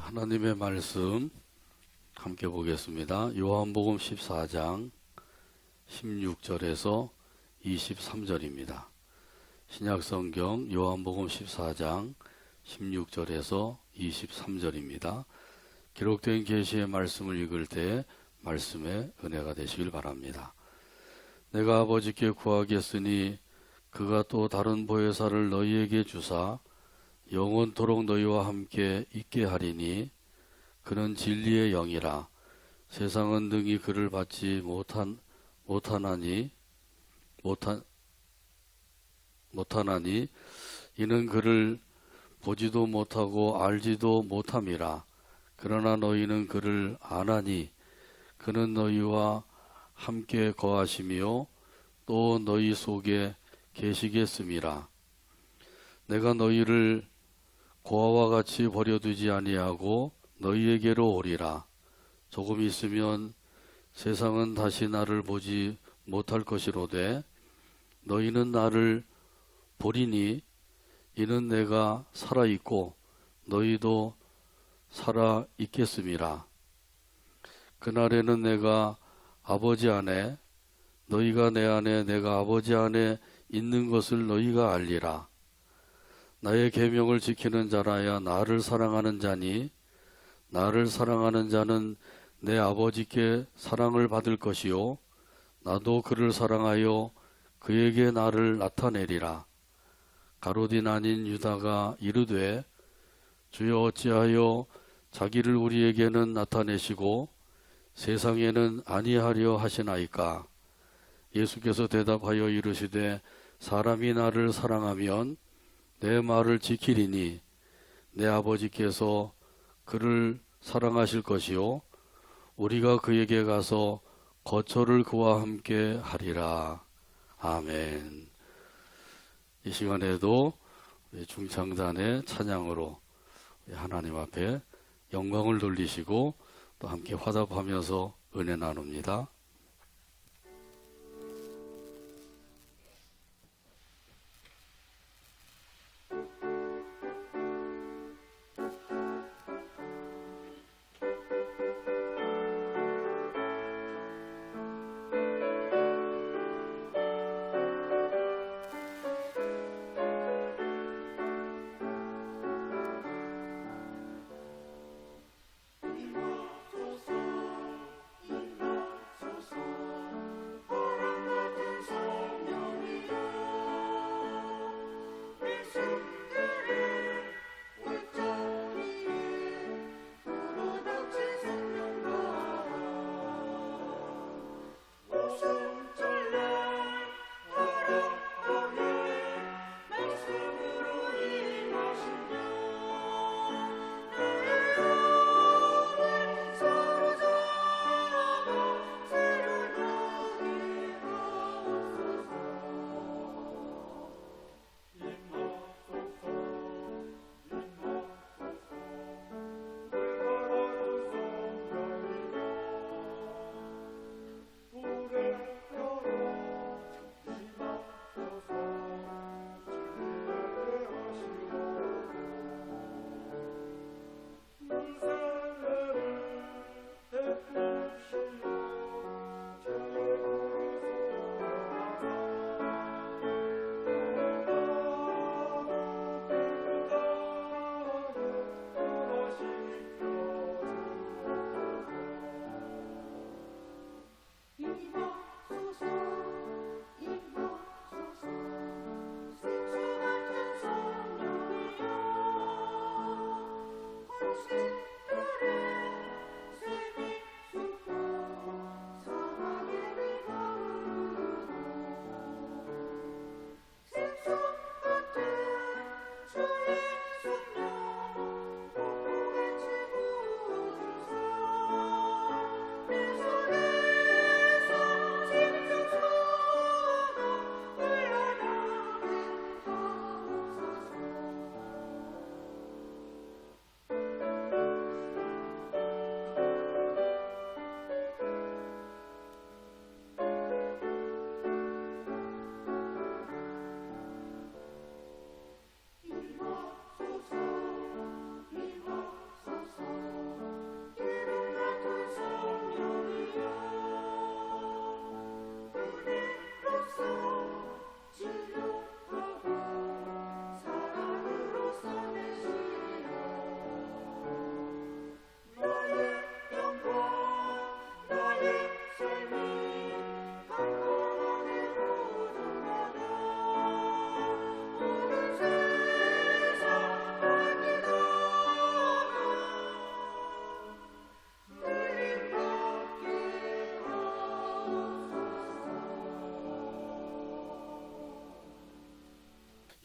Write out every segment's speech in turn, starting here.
하나님의 말씀 함께 보겠습니다. 요한복음 14장 16절에서 23절입니다. 신약성경 요한복음 14장 16절에서 23절입니다. 기록된 계시의 말씀을 읽을 때 말씀의 은혜가 되시길 바랍니다. 내가 아버지께 구하겠으니 그가 또 다른 보혜사를 너희에게 주사 영원토록 너희와 함께 있게 하리니 그는 진리의 영이라. 세상은 능히 그를 받지 못하나니 이는 그를 보지도 못하고 알지도 못함이라. 그러나 너희는 그를 아나니 그는 너희와 함께 거하시며 또 너희 속에 계시겠음이라. 내가 너희를 고아와 같이 버려두지 아니하고 너희에게로 오리라. 조금 있으면 세상은 다시 나를 보지 못할 것이로되 너희는 나를 보리니 이는 내가 살아있고 너희도 살아있겠음이라. 그날에는 내가 아버지 안에 너희가 내 안에 내가 아버지 안에 있는 것을 너희가 알리라. 나의 계명을 지키는 자라야 나를 사랑하는 자니 나를 사랑하는 자는 내 아버지께 사랑을 받을 것이요 나도 그를 사랑하여 그에게 나를 나타내리라. 가룟 아닌 유다가 이르되 주여 어찌하여 자기를 우리에게는 나타내시고 세상에는 아니하려 하시나이까. 예수께서 대답하여 이르시되 사람이 나를 사랑하면 내 말을 지키리니 내 아버지께서 그를 사랑하실 것이요 우리가 그에게 가서 거처를 그와 함께 하리라. 아멘. 이 시간에도 중창단의 찬양으로 하나님 앞에 영광을 돌리시고 또 함께 화답하면서 은혜 나눕니다.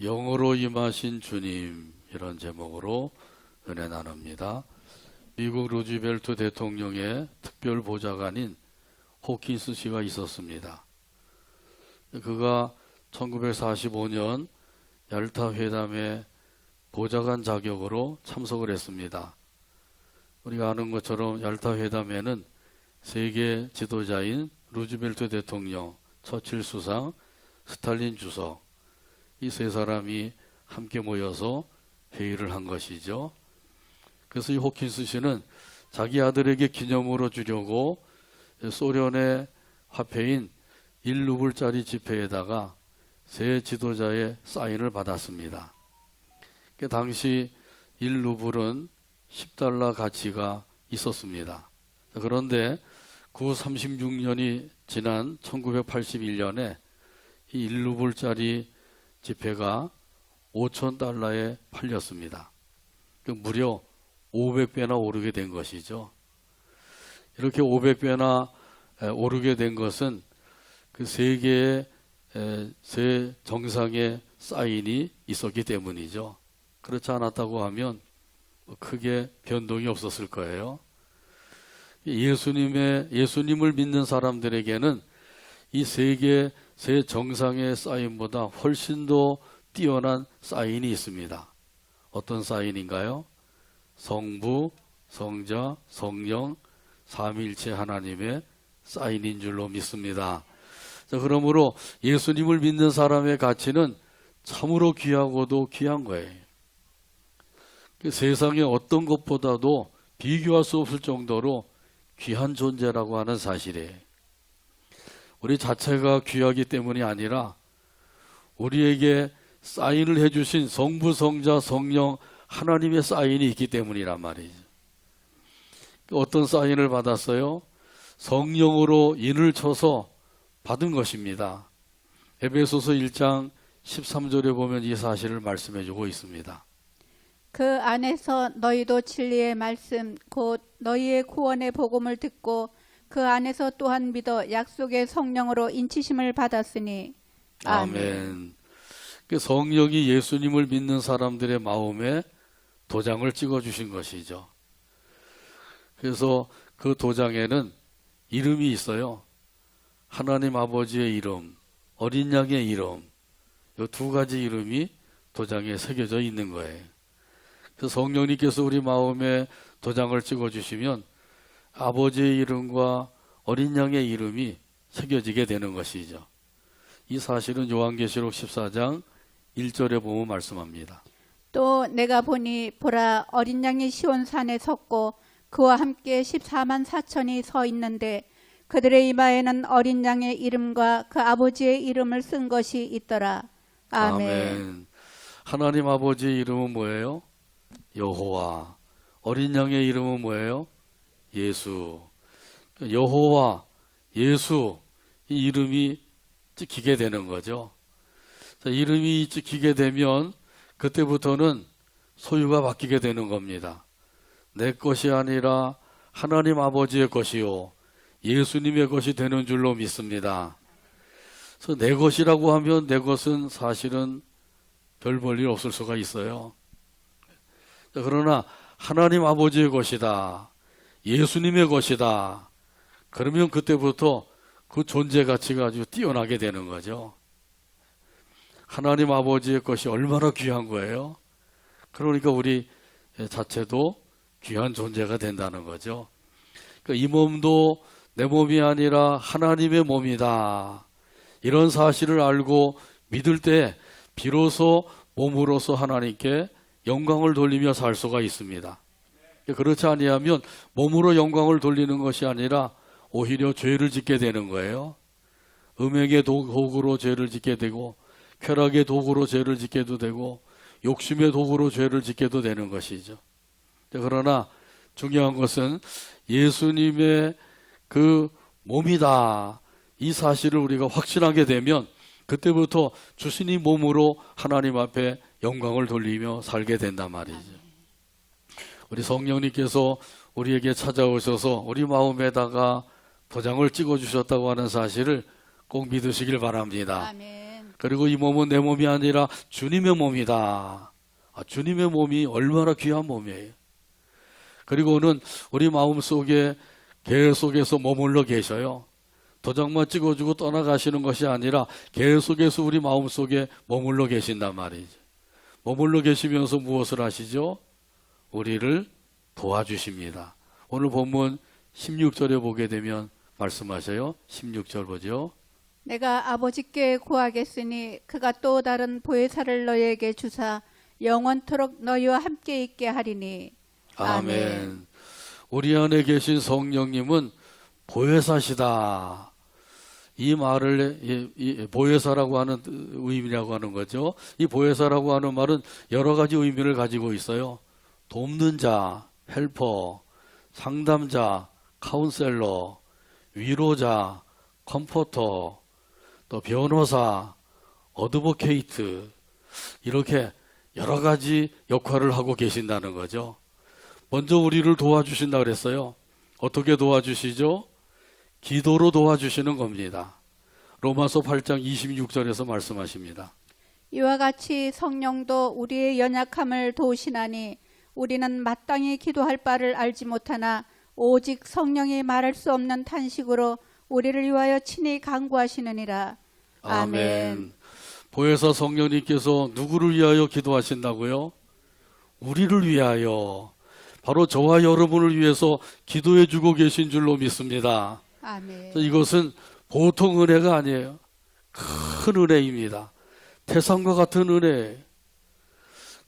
영으로 임하신 주님, 이런 제목으로 은혜 나눕니다. 미국 루즈벨트 대통령의 특별 보좌관인 호킨스 씨가 있었습니다. 그가 1945년 얄타 회담에 보좌관 자격으로 참석을 했습니다. 우리가 아는 것처럼 얄타 회담에는 세계 지도자인 루즈벨트 대통령, 처칠 수상, 스탈린 주석, 이 세 사람이 함께 모여서 회의를 한 것이죠. 그래서 이 호킨스 씨는 자기 아들에게 기념으로 주려고 소련의 화폐인 1루블짜리 지폐에다가 세 지도자의 사인을 받았습니다. 그 당시 1루블은 10달러 가치가 있었습니다. 그런데 그 36년이 지난 1981년에 이 1루블짜리 지폐가 5,000달러에 팔렸습니다. 무려 500배나 오르게 된 것이죠. 이렇게 500배나 오르게 된 것은 그 세계의 세 정상의 사인이 있었기 때문이죠. 그렇지 않았다고 하면 크게 변동이 없었을 거예요. 예수님을 믿는 사람들에게는 이 세계 세 정상의 사인보다 훨씬 더 뛰어난 사인이 있습니다. 어떤 사인인가요? 성부, 성자, 성령, 삼위일체 하나님의 사인인 줄로 믿습니다. 자, 그러므로 예수님을 믿는 사람의 가치는 참으로 귀하고도 귀한 거예요. 세상의 어떤 것보다도 비교할 수 없을 정도로 귀한 존재라고 하는 사실이에요. 우리 자체가 귀하기 때문이 아니라 우리에게 사인을 해주신 성부, 성자, 성령 하나님의 사인이 있기 때문이란 말이죠. 어떤 사인을 받았어요? 성령으로 인을 쳐서 받은 것입니다. 에베소서 1장 13절에 보면 이 사실을 말씀해 주고 있습니다. 그 안에서 너희도 진리의 말씀 곧 너희의 구원의 복음을 듣고 그 안에서 또한 믿어 약속의 성령으로 인치심을 받았으니 아멘. 그 성령이 예수님을 믿는 사람들의 마음에 도장을 찍어주신 것이죠. 그래서 그 도장에는 이름이 있어요. 하나님 아버지의 이름, 어린 양의 이름, 이 두 가지 이름이 도장에 새겨져 있는 거예요. 그래서 성령님께서 우리 마음에 도장을 찍어주시면 아버지의 이름과 어린 양의 이름이 새겨지게 되는 것이죠. 이 사실은 요한계시록 14장 1절에 보면 말씀합니다. 또 내가 보니 보라 어린 양이 시온산에 섰고 그와 함께 14만 4천이 서 있는데 그들의 이마에는 어린 양의 이름과 그 아버지의 이름을 쓴 것이 있더라. 아멘. 하나님 아버지의 이름은 뭐예요? 여호와. 어린 양의 이름은 뭐예요? 예수. 여호와, 예수, 이 이름이 찍히게 되는 거죠. 자, 이름이 찍히게 되면 그때부터는 소유가 바뀌게 되는 겁니다. 내 것이 아니라 하나님 아버지의 것이요 예수님의 것이 되는 줄로 믿습니다. 그래서 내 것이라고 하면 내 것은 사실은 별 볼 일 없을 수가 있어요. 자, 그러나 하나님 아버지의 것이다, 예수님의 것이다, 그러면 그때부터 그 존재 가치가 아주 뛰어나게 되는 거죠. 하나님 아버지의 것이 얼마나 귀한 거예요. 그러니까 우리 자체도 귀한 존재가 된다는 거죠. 그러니까 이 몸도 내 몸이 아니라 하나님의 몸이다, 이런 사실을 알고 믿을 때 비로소 몸으로서 하나님께 영광을 돌리며 살 수가 있습니다. 그렇지 아니하면 몸으로 영광을 돌리는 것이 아니라 오히려 죄를 짓게 되는 거예요. 음행의 도구로 죄를 짓게 되고 쾌락의 도구로 죄를 짓게도 되고 욕심의 도구로 죄를 짓게도 되는 것이죠. 그러나 중요한 것은 예수님의 그 몸이다, 이 사실을 우리가 확신하게 되면 그때부터 주신 이 몸으로 하나님 앞에 영광을 돌리며 살게 된단 말이죠. 우리 성령님께서 우리에게 찾아오셔서 우리 마음에다가 도장을 찍어주셨다고 하는 사실을 꼭 믿으시길 바랍니다. 아멘. 그리고 이 몸은 내 몸이 아니라 주님의 몸이다. 주님의 몸이 얼마나 귀한 몸이에요. 그리고는 우리 마음속에 계속해서 머물러 계셔요. 도장만 찍어주고 떠나가시는 것이 아니라 계속해서 우리 마음속에 머물러 계신단 말이죠. 머물러 계시면서 무엇을 하시죠? 우리를 도와주십니다. 오늘 본문 16절에 보게 되면 말씀하셔요. 16절 보죠. 내가 아버지께 구하겠으니 그가 또 다른 보혜사를 너희에게 주사 영원토록 너희와 함께 있게 하리니. 아멘. 우리 안에 계신 성령님은 보혜사시다. 이 말을 이 보혜사라고 하는 의미라고 하는 거죠. 이 보혜사라고 하는 말은 여러 가지 의미를 가지고 있어요. 돕는 자, 헬퍼, 상담자, 카운셀러, 위로자, 컴포터, 또 변호사, 어드보케이트, 이렇게 여러 가지 역할을 하고 계신다는 거죠. 먼저 우리를 도와주신다 그랬어요. 어떻게 도와주시죠? 기도로 도와주시는 겁니다. 로마서 8장 26절에서 말씀하십니다. 이와 같이 성령도 우리의 연약함을 도우시나니 우리는 마땅히 기도할 바를 알지 못하나 오직 성령이 말할 수 없는 탄식으로 우리를 위하여 친히 간구하시느니라. 아멘. 보혜사 성령님께서 누구를 위하여 기도하신다고요? 우리를 위하여, 바로 저와 여러분을 위해서 기도해 주고 계신 줄로 믿습니다. 아멘. 이것은 보통 은혜가 아니에요. 큰 은혜입니다. 태산과 같은 은혜.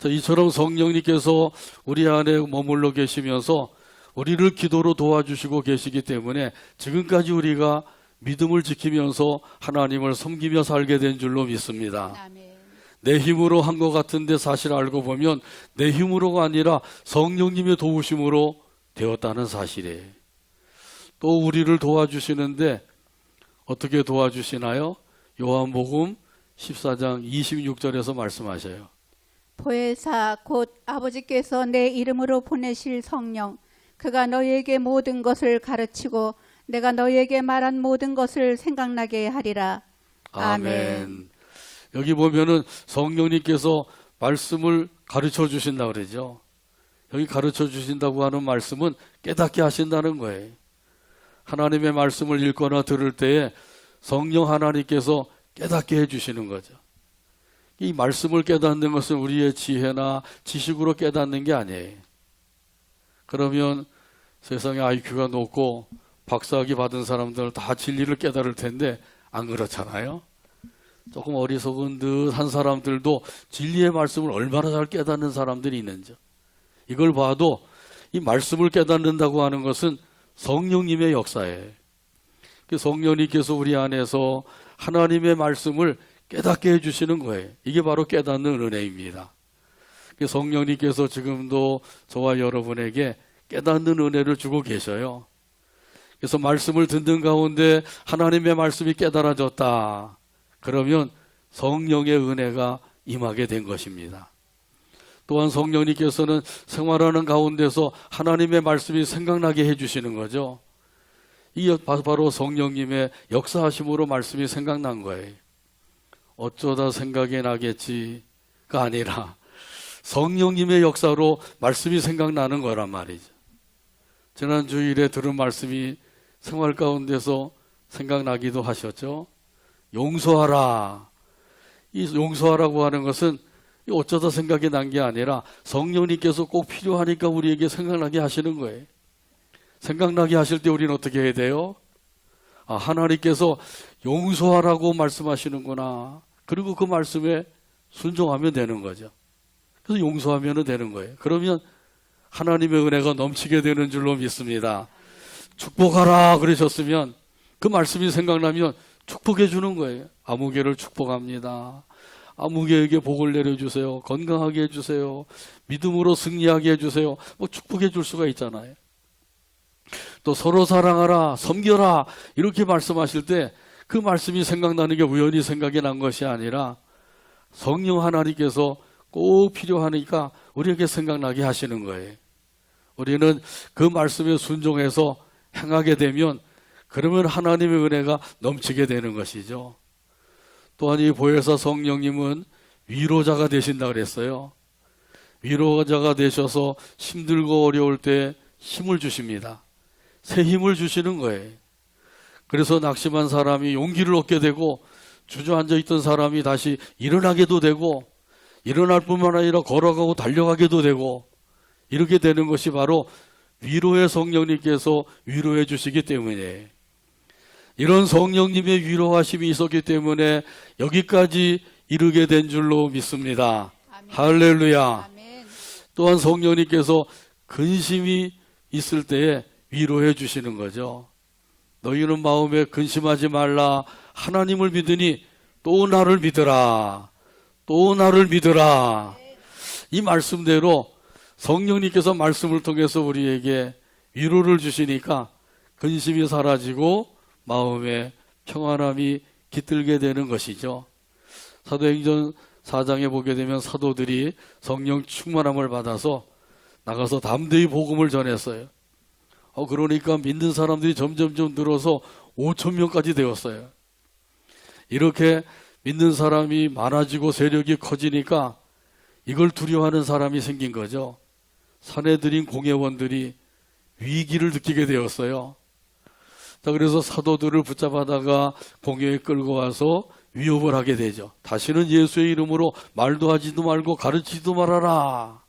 이처럼 성령님께서 우리 안에 머물러 계시면서 우리를 기도로 도와주시고 계시기 때문에 지금까지 우리가 믿음을 지키면서 하나님을 섬기며 살게 된 줄로 믿습니다. 아멘. 내 힘으로 한 것 같은데 사실 알고 보면 내 힘으로가 아니라 성령님의 도우심으로 되었다는 사실이에요. 또 우리를 도와주시는데 어떻게 도와주시나요? 요한복음 14장 26절에서 말씀하셔요. 보혜사 곧 아버지께서 내 이름으로 보내실 성령 그가 너희에게 모든 것을 가르치고 내가 너희에게 말한 모든 것을 생각나게 하리라. 아멘. 여기 보면은 성령님께서 말씀을 가르쳐 주신다 그러죠. 여기 가르쳐 주신다고 하는 말씀은 깨닫게 하신다는 거예요. 하나님의 말씀을 읽거나 들을 때에 성령 하나님께서 깨닫게 해주시는 거죠. 이 말씀을 깨닫는 것은 우리의 지혜나 지식으로 깨닫는 게 아니에요. 그러면 세상에 IQ가 높고 박사학위 받은 사람들 다 진리를 깨달을 텐데 안 그렇잖아요. 조금 어리석은 듯한 사람들도 진리의 말씀을 얼마나 잘 깨닫는 사람들이 있는지, 이걸 봐도 이 말씀을 깨닫는다고 하는 것은 성령님의 역사예요. 성령님께서 우리 안에서 하나님의 말씀을 깨닫게 해주시는 거예요. 이게 바로 깨닫는 은혜입니다. 성령님께서 지금도 저와 여러분에게 깨닫는 은혜를 주고 계셔요. 그래서 말씀을 듣는 가운데 하나님의 말씀이 깨달아졌다. 그러면 성령의 은혜가 임하게 된 것입니다. 또한 성령님께서는 생활하는 가운데서 하나님의 말씀이 생각나게 해주시는 거죠. 이게 바로 성령님의 역사하심으로 말씀이 생각난 거예요. 어쩌다 생각이 나겠지가 아니라 성령님의 역사로 말씀이 생각나는 거란 말이죠. 지난 주일에 들은 말씀이 생활 가운데서 생각나기도 하셨죠. 용서하라. 이 용서하라고 하는 것은 어쩌다 생각이 난 게 아니라 성령님께서 꼭 필요하니까 우리에게 생각나게 하시는 거예요. 생각나게 하실 때 우리는 어떻게 해야 돼요? 하나님께서 용서하라고 말씀하시는구나. 그리고 그 말씀에 순종하면 되는 거죠. 그래서 용서하면 되는 거예요. 그러면 하나님의 은혜가 넘치게 되는 줄로 믿습니다. 축복하라 그러셨으면 그 말씀이 생각나면 축복해 주는 거예요. 아무개를 축복합니다. 아무개에게 복을 내려주세요. 건강하게 해주세요. 믿음으로 승리하게 해주세요. 축복해 줄 수가 있잖아요. 또 서로 사랑하라, 섬겨라 이렇게 말씀하실 때 그 말씀이 생각나는 게 우연히 생각이 난 것이 아니라 성령 하나님께서 꼭 필요하니까 우리에게 생각나게 하시는 거예요. 우리는 그 말씀에 순종해서 행하게 되면 그러면 하나님의 은혜가 넘치게 되는 것이죠. 또한 이 보혜사 성령님은 위로자가 되신다 그랬어요. 위로자가 되셔서 힘들고 어려울 때 힘을 주십니다. 새 힘을 주시는 거예요. 그래서 낙심한 사람이 용기를 얻게 되고 주저앉아 있던 사람이 다시 일어나게도 되고 일어날 뿐만 아니라 걸어가고 달려가게도 되고 이렇게 되는 것이 바로 위로의 성령님께서 위로해 주시기 때문에 이런 성령님의 위로하심이 있었기 때문에 여기까지 이르게 된 줄로 믿습니다. 아멘. 할렐루야. 아멘. 또한 성령님께서 근심이 있을 때에 위로해 주시는 거죠. 너희는 마음에 근심하지 말라. 하나님을 믿으니 또 나를 믿으라. 또 나를 믿으라. 이 말씀대로 성령님께서 말씀을 통해서 우리에게 위로를 주시니까 근심이 사라지고 마음에 평안함이 깃들게 되는 것이죠. 사도행전 4장에 보게 되면 사도들이 성령 충만함을 받아서 나가서 담대히 복음을 전했어요. 그러니까 믿는 사람들이 점점점 늘어서 5,000명까지 되었어요. 이렇게 믿는 사람이 많아지고 세력이 커지니까 이걸 두려워하는 사람이 생긴 거죠. 사내들인 공회원들이 위기를 느끼게 되었어요. 자, 그래서 사도들을 붙잡아다가 공회에 끌고 와서 위협을 하게 되죠. 다시는 예수의 이름으로 말도 하지도 말고 가르치지도 말아라.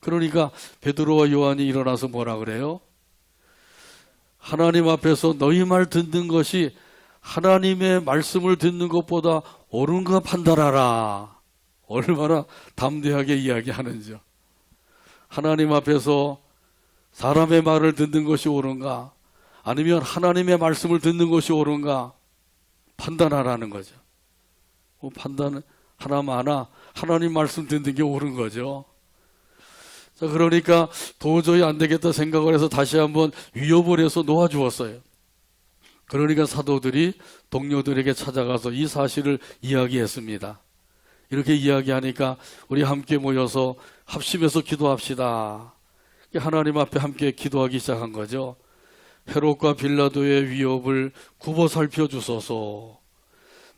그러니까 베드로와 요한이 일어나서 뭐라 그래요? 하나님 앞에서 너희 말 듣는 것이 하나님의 말씀을 듣는 것보다 옳은가 판단하라. 얼마나 담대하게 이야기하는지요. 하나님 앞에서 사람의 말을 듣는 것이 옳은가 아니면 하나님의 말씀을 듣는 것이 옳은가 판단하라는 거죠. 판단 하나마나 하나님 말씀 듣는 게 옳은 거죠. 자, 그러니까 도저히 안 되겠다 생각을 해서 다시 한번 위협을 해서 놓아주었어요. 그러니까 사도들이 동료들에게 찾아가서 이 사실을 이야기했습니다. 이렇게 이야기하니까 우리 함께 모여서 합심해서 기도합시다. 하나님 앞에 함께 기도하기 시작한 거죠. 헤롯과 빌라도의 위협을 굽어 살펴주소서.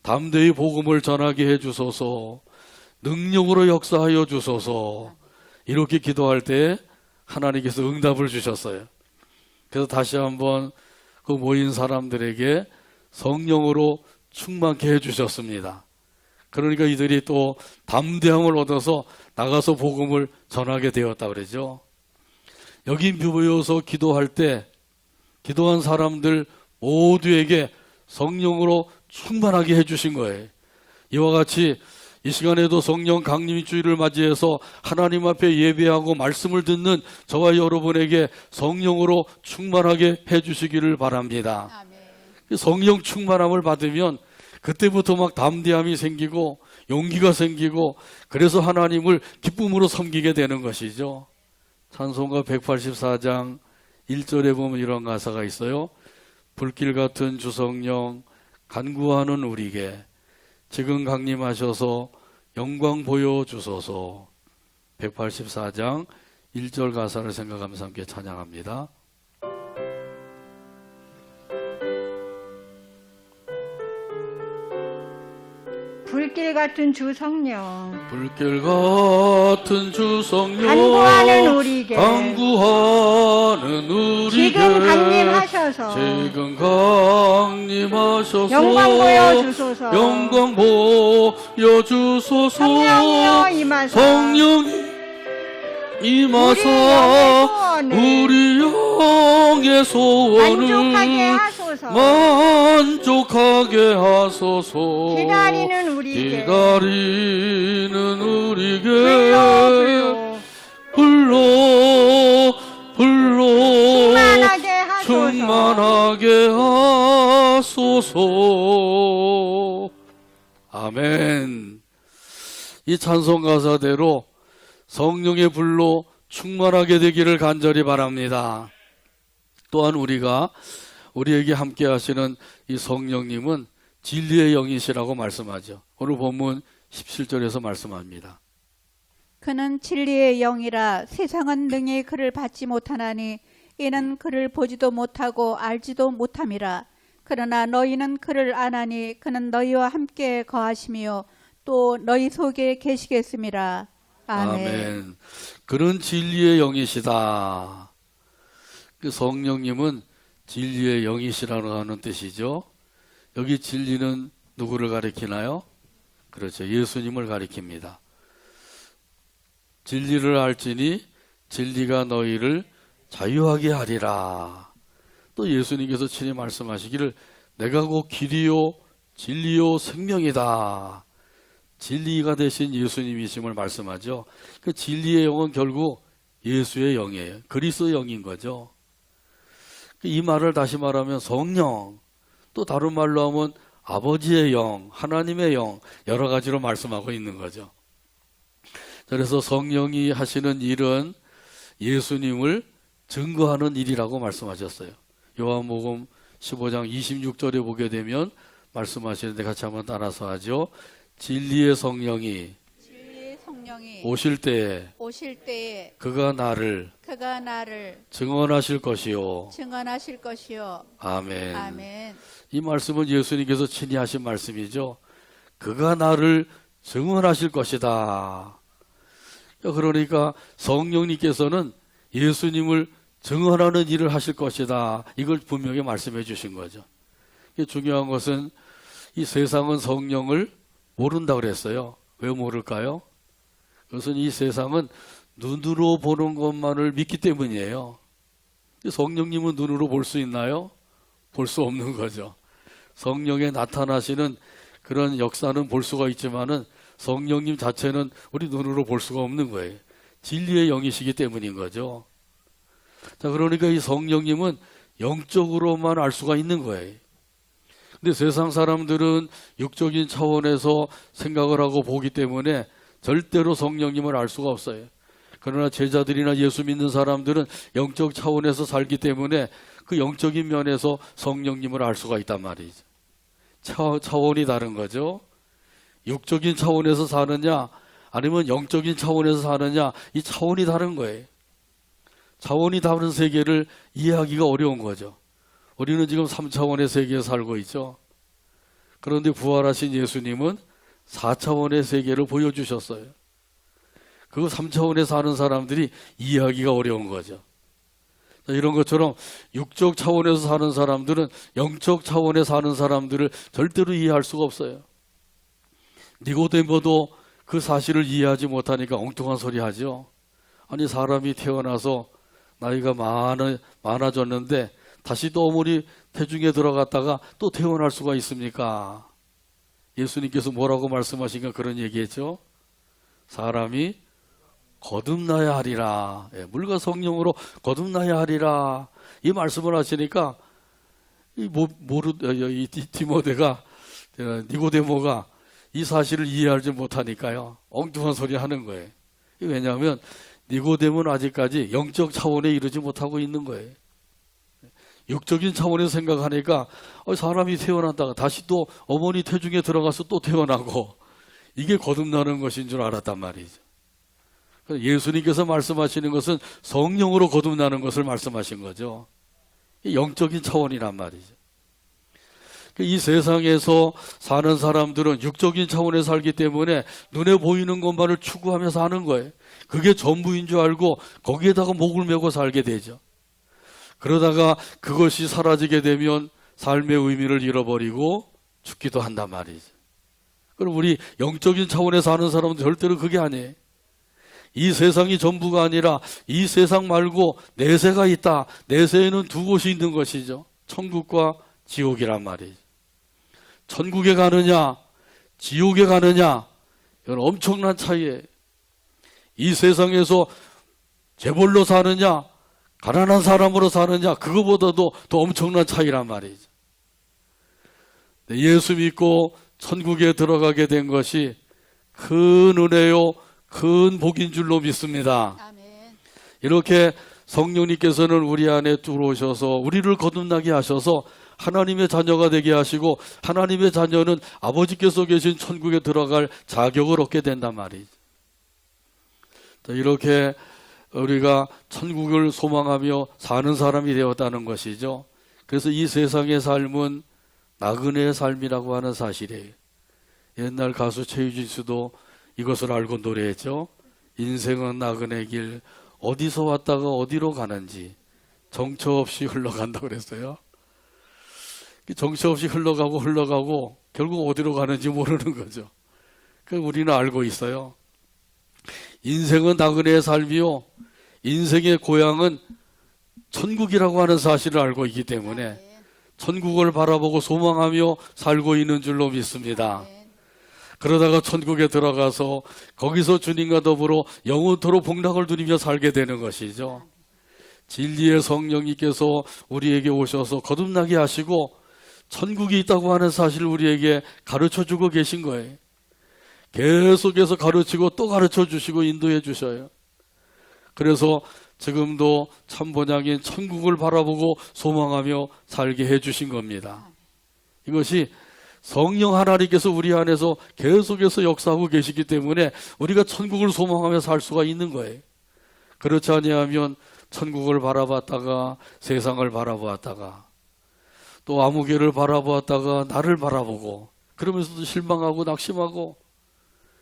담대히 복음을 전하게 해주소서. 능력으로 역사하여 주소서. 이렇게 기도할 때 하나님께서 응답을 주셨어요. 그래서 다시 한번 그 모인 사람들에게 성령으로 충만케 해주셨습니다. 그러니까 이들이 또 담대함을 얻어서 나가서 복음을 전하게 되었다 그러죠. 여기 모여서 기도할 때 기도한 사람들 모두에게 성령으로 충만하게 해주신 거예요. 이와 같이 이 시간에도 성령 강림 주일을 맞이해서 하나님 앞에 예배하고 말씀을 듣는 저와 여러분에게 성령으로 충만하게 해주시기를 바랍니다. 아멘. 성령 충만함을 받으면 그때부터 막 담대함이 생기고 용기가 생기고 그래서 하나님을 기쁨으로 섬기게 되는 것이죠. 찬송가 184장 1절에 보면 이런 가사가 있어요. 불길 같은 주성령 간구하는 우리에게 지금 강림하셔서 영광 보여주소서. 184장 1절 가사를 생각하면서 함께 찬양합니다. 불길 같은 주 성령 불길 같은 주성령 간구하는 우리에게 간구하는 우리에게 지금 강림하셔서 지금 강림하셔서 영광 보여주소서. 영광 보여주소서. 성령이여 임하사 성령이 임하사 우리 영의 소원을 만족하게 하소서. 만족하게 하소서. 기다리는 우리에게 기다리는 우리에게 불러 불러 충만하게 하소서. 충만하게 하소서. 아멘. 이 찬송 가사대로 성령의 불로 충만하게 되기를 간절히 바랍니다. 또한 우리에게 함께 하시는 이 성령님은 진리의 영이시라고 말씀하죠. 오늘 본문 17절에서 말씀합니다. 그는 진리의 영이라 세상은 능히 그를 받지 못하나니 이는 그를 보지도 못하고 알지도 못함이라. 그러나 너희는 그를 아나니 그는 너희와 함께 거하시며 또 너희 속에 계시겠음이라. 아멘. 그런 진리의 영이시다. 그 성령님은 진리의 영이시라고 하는 뜻이죠. 여기 진리는 누구를 가리키나요? 그렇죠. 예수님을 가리킵니다. 진리를 알지니 진리가 너희를 자유하게 하리라. 또 예수님께서 친히 말씀하시기를 내가 곧 길이요 진리요 생명이다. 진리가 되신 예수님이심을 말씀하죠. 그 진리의 영은 결국 예수의 영이에요. 그리스도의 영인 거죠. 이 말을 다시 말하면 성령, 또 다른 말로 하면 아버지의 영, 하나님의 영, 여러 가지로 말씀하고 있는 거죠. 그래서 성령이 하시는 일은 예수님을 증거하는 일이라고 말씀하셨어요. 요한복음 15장 26절에 보게 되면 말씀하시는데 같이 한번 따라서 하죠. 진리의 성령이 오실 때에 그가 나를 증언하실 것이요. 아멘. 아멘. 이 말씀은 예수님께서 친히 하신 말씀이죠. 그가 나를 증언하실 것이다. 그러니까 성령님께서는 예수님을 증언하는 일을 하실 것이다. 이걸 분명히 말씀해 주신 거죠. 중요한 것은 이 세상은 성령을 모른다고 그랬어요. 왜 모를까요? 그것은 이 세상은 눈으로 보는 것만을 믿기 때문이에요. 성령님은 눈으로 볼 수 있나요? 볼 수 없는 거죠. 성령에 나타나시는 그런 역사는 볼 수가 있지만은 성령님 자체는 우리 눈으로 볼 수가 없는 거예요. 진리의 영이시기 때문인 거죠. 자, 그러니까 이 성령님은 영적으로만 알 수가 있는 거예요. 근데 세상 사람들은 육적인 차원에서 생각을 하고 보기 때문에 절대로 성령님을 알 수가 없어요. 그러나 제자들이나 예수 믿는 사람들은 영적 차원에서 살기 때문에 그 영적인 면에서 성령님을 알 수가 있단 말이죠. 차원이 다른 거죠. 육적인 차원에서 사느냐 아니면 영적인 차원에서 사느냐, 이 차원이 다른 거예요. 차원이 다른 세계를 이해하기가 어려운 거죠. 우리는 지금 3차원의 세계에 살고 있죠. 그런데 부활하신 예수님은 4차원의 세계를 보여주셨어요. 그 3차원에 사는 사람들이 이해하기가 어려운 거죠. 이런 것처럼 육적 차원에서 사는 사람들은 영적 차원에 사는 사람들을 절대로 이해할 수가 없어요. 니고데모도 그 사실을 이해하지 못하니까 엉뚱한 소리 하죠. 아니, 사람이 태어나서 나이가 많아졌는데 다시 또 어머니 태중에 들어갔다가 또 태어날 수가 있습니까? 예수님께서 뭐라고 말씀하신가 그런 얘기했죠. 사람이 거듭나야 하리라. 물과 성령으로 거듭나야 하리라. 이 말씀을 하시니까 이 디모데가, 니고데모가 이 사실을 이해하지 못하니까요, 엉뚱한 소리 하는 거예요. 왜냐하면 니고데모는 아직까지 영적 차원에 이르지 못하고 있는 거예요. 육적인 차원에서 생각하니까 사람이 태어났다가 다시 또 어머니 태중에 들어가서 또 태어나고, 이게 거듭나는 것인 줄 알았단 말이죠. 예수님께서 말씀하시는 것은 성령으로 거듭나는 것을 말씀하신 거죠. 영적인 차원이란 말이죠. 이 세상에서 사는 사람들은 육적인 차원에서 살기 때문에 눈에 보이는 것만을 추구하며 사는 거예요. 그게 전부인 줄 알고 거기에다가 목을 메고 살게 되죠. 그러다가 그것이 사라지게 되면 삶의 의미를 잃어버리고 죽기도 한단 말이죠. 그럼 우리 영적인 차원에서 사는 사람은 절대로 그게 아니에요. 이 세상이 전부가 아니라 이 세상 말고 내세가 있다. 내세에는 두 곳이 있는 것이죠. 천국과 지옥이란 말이죠. 천국에 가느냐 지옥에 가느냐, 이건 엄청난 차이예요. 이 세상에서 재벌로 사느냐 가난한 사람으로 사느냐, 그거보다도 더 엄청난 차이란 말이죠. 예수 믿고 천국에 들어가게 된 것이 큰 은혜요 큰 복인 줄로 믿습니다. 아멘. 이렇게 성령님께서는 우리 안에 들어오셔서 우리를 거듭나게 하셔서 하나님의 자녀가 되게 하시고, 하나님의 자녀는 아버지께서 계신 천국에 들어갈 자격을 얻게 된단 말이죠. 이렇게 우리가 천국을 소망하며 사는 사람이 되었다는 것이죠. 그래서 이 세상의 삶은 나그네의 삶이라고 하는 사실이에요. 옛날 가수 최유진 씨도 이것을 알고 노래했죠. 인생은 나그네 길, 어디서 왔다가 어디로 가는지 정처 없이 흘러간다고 그랬어요. 정처 없이 흘러가고 결국 어디로 가는지 모르는 거죠. 그 우리는 알고 있어요. 인생은 나그네의 삶이요, 인생의 고향은 천국이라고 하는 사실을 알고 있기 때문에 천국을 바라보고 소망하며 살고 있는 줄로 믿습니다. 그러다가 천국에 들어가서 거기서 주님과 더불어 영원토록 복락을 누리며 살게 되는 것이죠. 진리의 성령님께서 우리에게 오셔서 거듭나게 하시고 천국이 있다고 하는 사실을 우리에게 가르쳐주고 계신 거예요. 계속해서 가르치고 또 가르쳐 주시고 인도해 주셔요. 그래서 지금도 참 본향인 천국을 바라보고 소망하며 살게 해주신 겁니다. 이것이 성령 하나님께서 우리 안에서 계속해서 역사하고 계시기 때문에 우리가 천국을 소망하며 살 수가 있는 거예요. 그렇지 아니하면 천국을 바라봤다가 세상을 바라보았다가 또 아무개를 바라보았다가 나를 바라보고 그러면서도 실망하고 낙심하고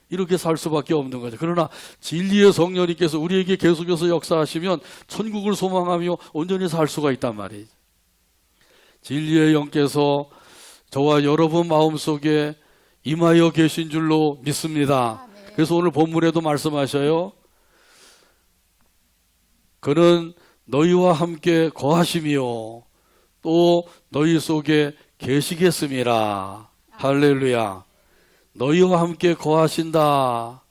이렇게 살 수밖에 없는 거죠. 그러나 진리의 성령님께서 우리에게 계속해서 역사하시면 천국을 소망하며 온전히 살 수가 있단 말이죠. 진리의 영께서 저와 여러분 마음속에 임하여 계신 줄로 믿습니다. 그래서 오늘 본문에도 말씀하셔요. 그는 너희와 함께 거하시며 또 너희 속에 계시겠음이라. 할렐루야. 너희와 함께 거하신다.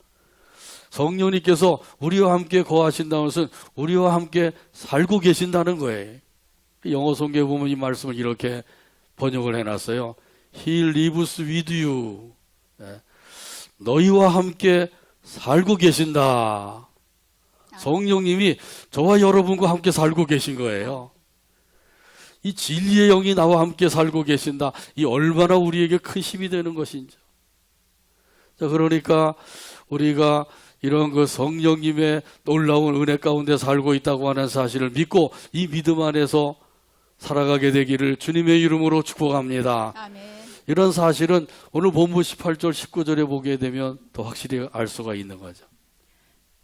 성령님께서 우리와 함께 거하신다는 것은 우리와 함께 살고 계신다는 거예요. 영어 성경에 보면 이 말씀을 이렇게 번역을 해놨어요. He lives with you. 너희와 함께 살고 계신다. 성령님이 저와 여러분과 함께 살고 계신 거예요. 이 진리의 영이 나와 함께 살고 계신다. 이 얼마나 우리에게 큰 힘이 되는 것인지. 자, 그러니까 우리가 이런 그 성령님의 놀라운 은혜 가운데 살고 있다고 하는 사실을 믿고 이 믿음 안에서 살아가게 되기를 주님의 이름으로 축복합니다. 아멘. 이런 사실은 오늘 본문 18절 19절에 보게 되면 더 확실히 알 수가 있는 거죠.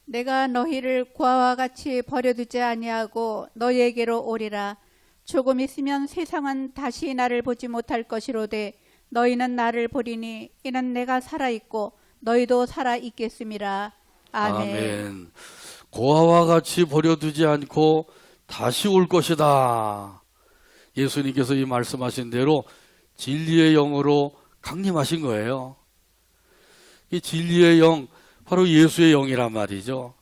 내가 너희를 고아와 같이 버려두지 아니하고 너희에게로 오리라. 조금 있으면 세상은 다시 나를 보지 못할 것이로되 너희는 나를 보리니 이는 내가 살아있고 너희도 살아있겠음이라. 아멘. 아멘. 고아와 같이 버려두지 않고 다시 올 것이다. 예수님께서 이 말씀하신 대로 진리의 영으로 강림하신 거예요. 이 진리의 영, 바로 예수의 영이란 말이죠.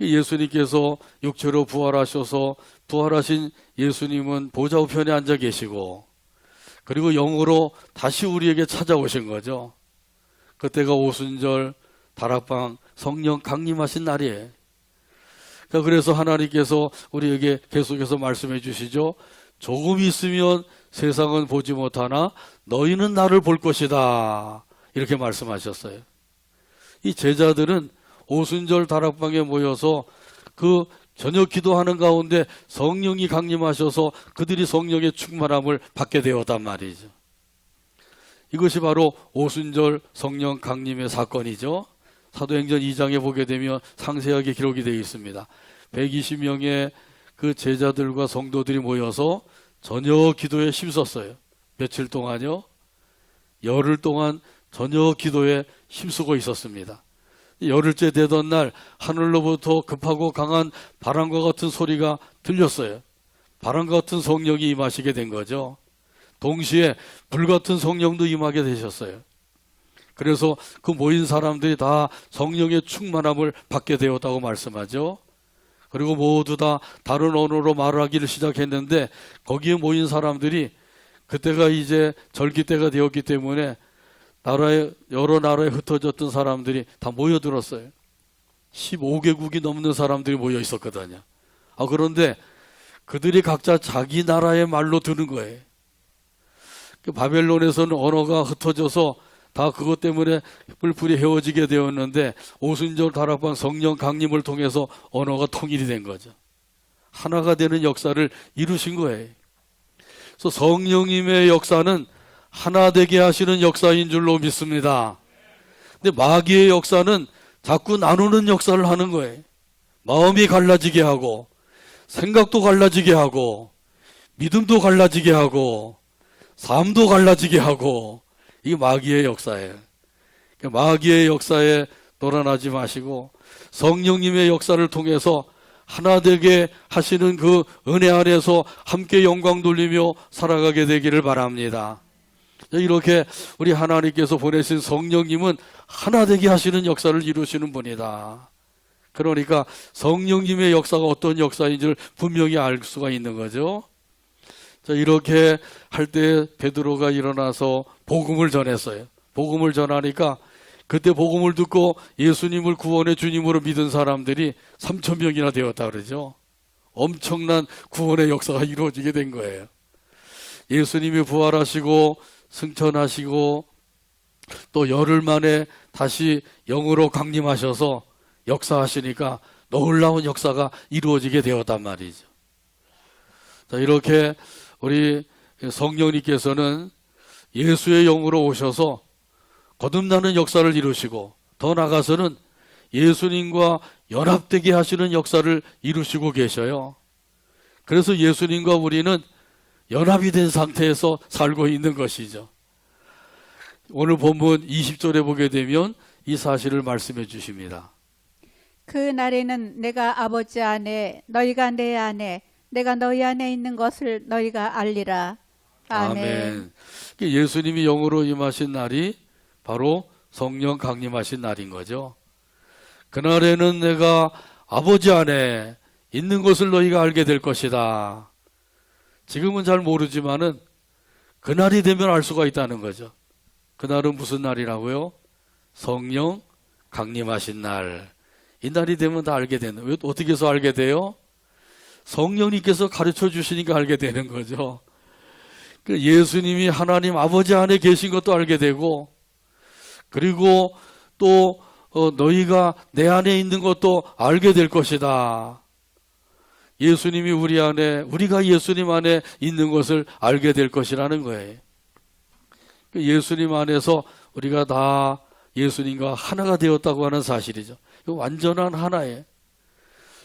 예수님께서 육체로 부활하셔서 부활하신 예수님은 보좌 우편에 앉아 계시고 그리고 영으로 다시 우리에게 찾아오신 거죠. 그때가 오순절 다락방 성령 강림하신 날이에요. 그래서 하나님께서 우리에게 계속해서 말씀해 주시죠. 조금 있으면 세상은 보지 못하나 너희는 나를 볼 것이다. 이렇게 말씀하셨어요. 이 제자들은 오순절 다락방에 모여서 그 저녁 기도하는 가운데 성령이 강림하셔서 그들이 성령의 충만함을 받게 되었단 말이죠. 이것이 바로 오순절 성령 강림의 사건이죠. 사도행전 2장에 보게 되면 상세하게 기록이 되어 있습니다. 120명의 그 제자들과 성도들이 모여서 저녁 기도에 힘썼어요. 며칠 동안요? 열흘 동안 저녁 기도에 힘쓰고 있었습니다. 열흘째 되던 날 하늘로부터 급하고 강한 바람과 같은 소리가 들렸어요. 바람과 같은 성령이 임하시게 된 거죠. 동시에 불같은 성령도 임하게 되셨어요. 그래서 그 모인 사람들이 다 성령의 충만함을 받게 되었다고 말씀하죠. 그리고 모두 다 다른 언어로 말하기를 시작했는데 거기에 모인 사람들이 그때가 이제 절기 때가 되었기 때문에 여러 나라에 흩어졌던 사람들이 다 모여들었어요. 15개국이 넘는 사람들이 모여 있었거든요. 그런데 그들이 각자 자기 나라의 말로 드는 거예요. 바벨론에서는 언어가 흩어져서 다 그것 때문에 뿔뿔이 헤어지게 되었는데 오순절 다락방 성령 강림을 통해서 언어가 통일이 된 거죠. 하나가 되는 역사를 이루신 거예요. 그래서 성령님의 역사는 하나 되게 하시는 역사인 줄로 믿습니다. 근데 마귀의 역사는 자꾸 나누는 역사를 하는 거예요. 마음이 갈라지게 하고, 생각도 갈라지게 하고, 믿음도 갈라지게 하고, 삶도 갈라지게 하고, 이게 마귀의 역사예요. 마귀의 역사에 놀아나지 마시고 성령님의 역사를 통해서 하나 되게 하시는 그 은혜 안에서 함께 영광 돌리며 살아가게 되기를 바랍니다. 이렇게 우리 하나님께서 보내신 성령님은 하나 되게 하시는 역사를 이루시는 분이다. 그러니까 성령님의 역사가 어떤 역사인지를 분명히 알 수가 있는 거죠. 자, 이렇게 할 때 베드로가 일어나서 복음을 전했어요. 복음을 전하니까 그때 복음을 듣고 예수님을 구원의 주님으로 믿은 사람들이 3,000명이나 되었다 그러죠. 엄청난 구원의 역사가 이루어지게 된 거예요. 예수님이 부활하시고 승천하시고 또 열흘 만에 다시 영으로 강림하셔서 역사하시니까 놀라운 역사가 이루어지게 되었단 말이죠. 자, 이렇게 우리 성령님께서는 예수의 영으로 오셔서 거듭나는 역사를 이루시고 더 나아가서는 예수님과 연합되게 하시는 역사를 이루시고 계셔요. 그래서 예수님과 우리는 연합이 된 상태에서 살고 있는 것이죠. 오늘 본문 20절에 보게 되면 이 사실을 말씀해 주십니다. 그 날에는 내가 아버지 안에 너희가 내 안에 내가 너희 안에 있는 것을 너희가 알리라. 아멘. 예수님이 영으로 임하신 날이 바로 성령 강림하신 날인 거죠. 그날에는 내가 아버지 안에 있는 것을 너희가 알게 될 것이다. 지금은 잘 모르지만은 그날이 되면 알 수가 있다는 거죠. 그날은 무슨 날이라고요? 성령 강림하신 날. 이 날이 되면 다 알게 되는. 왜 어떻게 해서 알게 돼요? 성령님께서 가르쳐 주시니까 알게 되는 거죠. 예수님이 하나님 아버지 안에 계신 것도 알게 되고, 그리고 또 너희가 내 안에 있는 것도 알게 될 것이다. 예수님이 우리 안에, 우리가 예수님 안에 있는 것을 알게 될 것이라는 거예요. 예수님 안에서 우리가 다 예수님과 하나가 되었다고 하는 사실이죠. 완전한 하나예요.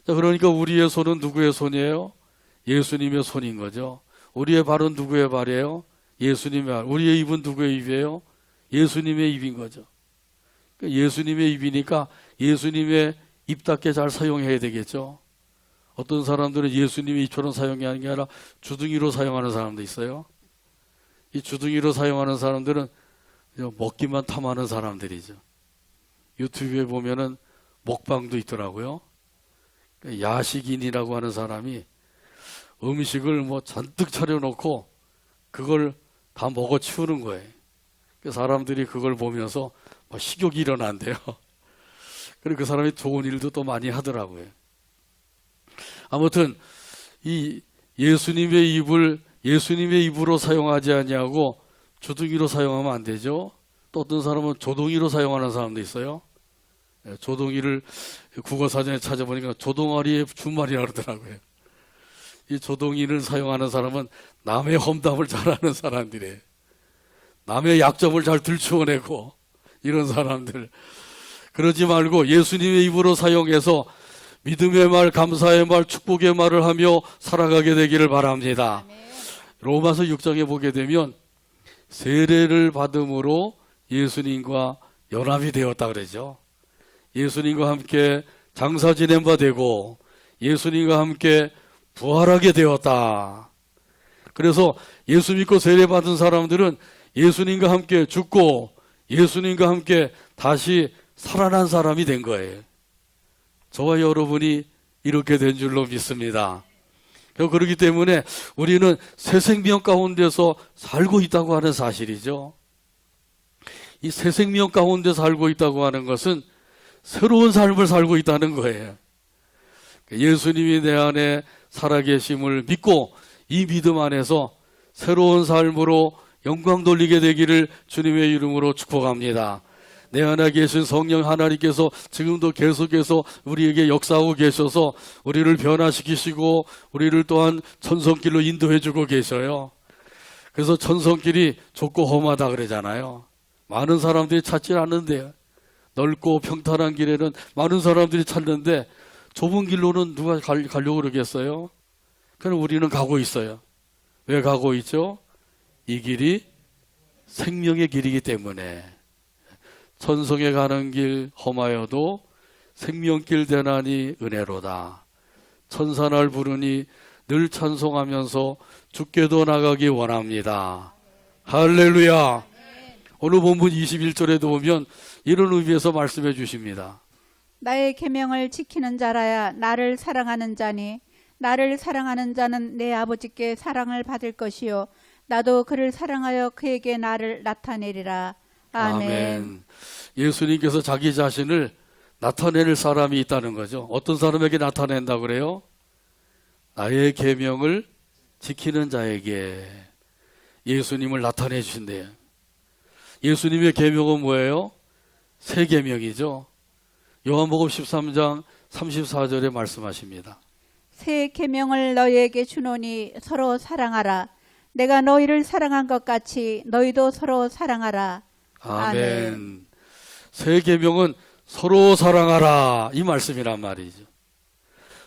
자, 그러니까 우리의 손은 누구의 손이에요? 예수님의 손인 거죠. 우리의 발은 누구의 발이에요? 예수님의 발. 우리의 입은 누구의 입이에요? 예수님의 입인 거죠. 그러니까 예수님의 입이니까 예수님의 입답게 잘 사용해야 되겠죠. 어떤 사람들은 예수님의 입처럼 사용하는 게 아니라 주둥이로 사용하는 사람도 있어요. 이 주둥이로 사용하는 사람들은 먹기만 탐하는 사람들이죠. 유튜브에 보면은 먹방도 있더라고요. 야식인이라고 하는 사람이 음식을 뭐 잔뜩 차려놓고 그걸 다 먹어 치우는 거예요. 사람들이 그걸 보면서 막 식욕이 일어난대요. 그리고 그 사람이 좋은 일도 또 많이 하더라고요. 아무튼 이 예수님의 입을 예수님의 입으로 사용하지 아니하고 주둥이로 사용하면 안 되죠. 또 어떤 사람은 조동이로 사용하는 사람도 있어요. 조동이를 국어사전에 찾아보니까 조동아리의 준말이라고 그러더라고요. 이 조동이를 사용하는 사람은 남의 험담을 잘하는 사람들이에요. 남의 약점을 잘 들추어내고 이런 사람들. 그러지 말고 예수님의 입으로 사용해서 믿음의 말, 감사의 말, 축복의 말을 하며 살아가게 되기를 바랍니다. 로마서 6장에 보게 되면 세례를 받음으로 예수님과 연합이 되었다 그러죠. 예수님과 함께 장사 지낸 바 되고 예수님과 함께 부활하게 되었다. 그래서 예수 믿고 세례 받은 사람들은 예수님과 함께 죽고 예수님과 함께 다시 살아난 사람이 된 거예요. 저와 여러분이 이렇게 된 줄로 믿습니다. 그렇기 때문에 우리는 새 생명 가운데서 살고 있다고 하는 사실이죠. 이 새 생명 가운데 살고 있다고 하는 것은 새로운 삶을 살고 있다는 거예요. 예수님이 내 안에 살아계심을 믿고 이 믿음 안에서 새로운 삶으로 영광 돌리게 되기를 주님의 이름으로 축복합니다. 내 안에 계신 성령 하나님께서 지금도 계속해서 우리에게 역사하고 계셔서 우리를 변화시키시고 우리를 또한 천성길로 인도해 주고 계셔요. 그래서 천성길이 좁고 험하다 그러잖아요. 많은 사람들이 찾지 않는데요. 넓고 평탄한 길에는 많은 사람들이 찾는데 좁은 길로는 누가 가려고 그러겠어요? 그럼 우리는 가고 있어요. 왜 가고 있죠? 이 길이 생명의 길이기 때문에. 천성에 가는 길 험하여도 생명길 되나니 은혜로다. 천사날 부르니 늘 찬송하면서 주께도 나가기 원합니다. 할렐루야. 오늘 본문 21절에도 보면 이런 의미에서 말씀해 주십니다. 나의 계명을 지키는 자라야 나를 사랑하는 자니 나를 사랑하는 자는 내 아버지께 사랑을 받을 것이요 나도 그를 사랑하여 그에게 나를 나타내리라. 아멘. 예수님께서 자기 자신을 나타낼 사람이 있다는 거죠. 어떤 사람에게 나타낸다고 그래요? 나의 계명을 지키는 자에게 예수님을 나타내 주신대요. 예수님의 계명은 뭐예요? 새 계명이죠. 요한복음 13장 34절에 말씀하십니다. 새 계명을 너희에게 주노니 서로 사랑하라. 내가 너희를 사랑한 것 같이 너희도 서로 사랑하라. 아멘. 새 계명은 서로 사랑하라 이 말씀이란 말이죠.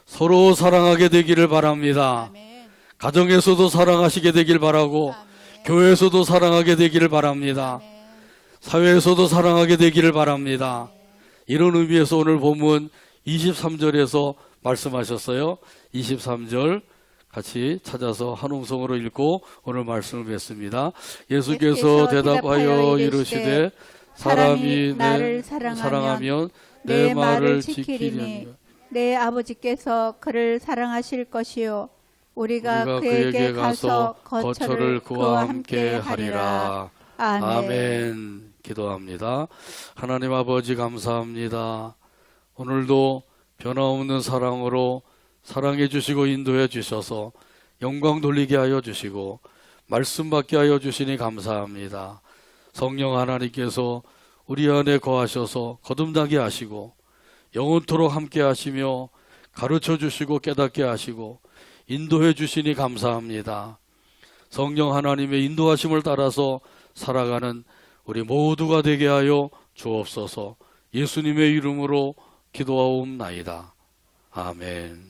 서로 사랑하게 되기를 바랍니다. 아멘. 가정에서도 사랑하시게 되길 바라고 아멘. 교회에서도 사랑하게 되기를 바랍니다. 아멘. 사회에서도 사랑하게 되기를 바랍니다. 이런 의미에서 오늘 본문 23절에서 말씀하셨어요. 23절 같이 찾아서 한 음성으로 읽고 오늘 말씀을 뵙습니다. 예수께서 대답하여 이르시되 사람이 나를 사랑하면 내 말을 지키리니 내 아버지께서 그를 사랑하실 것이요 우리가 그에게 가서 거처를 그와 함께 하리라. 아멘. 아멘. 기도합니다. 하나님 아버지 감사합니다. 오늘도 변함없는 사랑으로 사랑해 주시고 인도해 주셔서 영광 돌리게 하여 주시고 말씀 받게 하여 주시니 감사합니다. 성령 하나님께서 우리 안에 거하셔서 거듭나게 하시고 영원토록 함께 하시며 가르쳐 주시고 깨닫게 하시고 인도해 주시니 감사합니다. 성령 하나님의 인도하심을 따라서 살아가는 우리 모두가 되게 하여 주옵소서. 예수님의 이름으로 기도하옵나이다. 아멘.